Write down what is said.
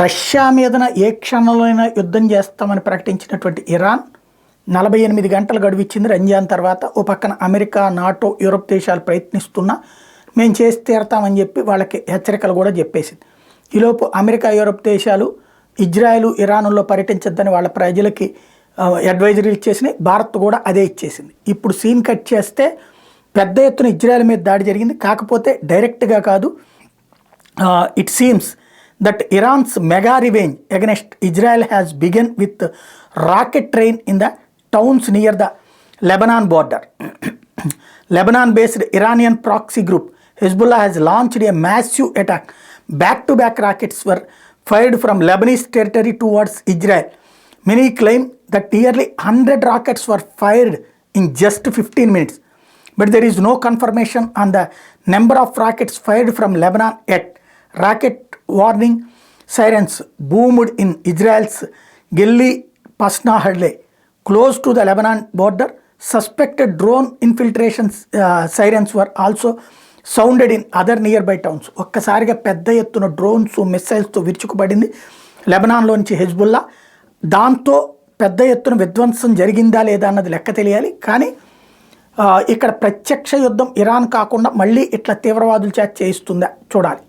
Russia మీదన ఏ క్షణంలోనైనా యుద్ధం చేస్తామని ప్రకటించినటువంటి ఇరాన్ 48 గంటలు గడువిచ్చింది రంజాన్ తర్వాత. ఓ పక్కన అమెరికా, నాటో, యూరప్ దేశాలు ప్రయత్నిస్తున్నా మేము చేసి తీరతామని చెప్పి వాళ్ళకి హెచ్చరికలు కూడా చెప్పేసింది. ఈలోపు అమెరికా, యూరప్ దేశాలు ఇజ్రాయెల్, ఇరాన్లో పర్యటించొద్దని వాళ్ళ ప్రజలకి అడ్వైజరీలు ఇచ్చేసినాయి. భారత్ కూడా అదే ఇచ్చేసింది. ఇప్పుడు సీన్ కట్ చేస్తే పెద్ద ఎత్తున ఇజ్రాయెల్ మీద దాడి జరిగింది. కాకపోతే డైరెక్ట్గా కాదు. It seems that Iran's mega revenge against Israel has begun with rocket train in the towns near the Lebanon border. Lebanon-based Iranian proxy group Hezbollah has launched a massive attack. Back-to-back rockets were fired from Lebanese territory towards Israel. Many claim that nearly 100 rockets were fired in just 15 minutes. But there is no confirmation on the number of rockets fired from Lebanon yet. Rocket warning sirens boomed in Israel's Gilli Pasna Hadley, close to the Lebanon border. Suspected drone infiltration sirens were also sounded in other nearby towns. ఒక్కసారిగా పెద్ద ఎత్తున drones, మిస్సైల్స్తో విరుచుకుపడింది లెబనాన్లోంచి Hezbollah. దాంతో పెద్ద ఎత్తున విధ్వంసం జరిగిందా లేదా అన్నది లెక్క తెలియాలి. కానీ ఇక్కడ ప్రత్యక్ష యుద్ధం ఇరాన్ కాకుండా మళ్ళీ ఇట్లా తీవ్రవాదుల చేత చేయిస్తుందా చూడాలి.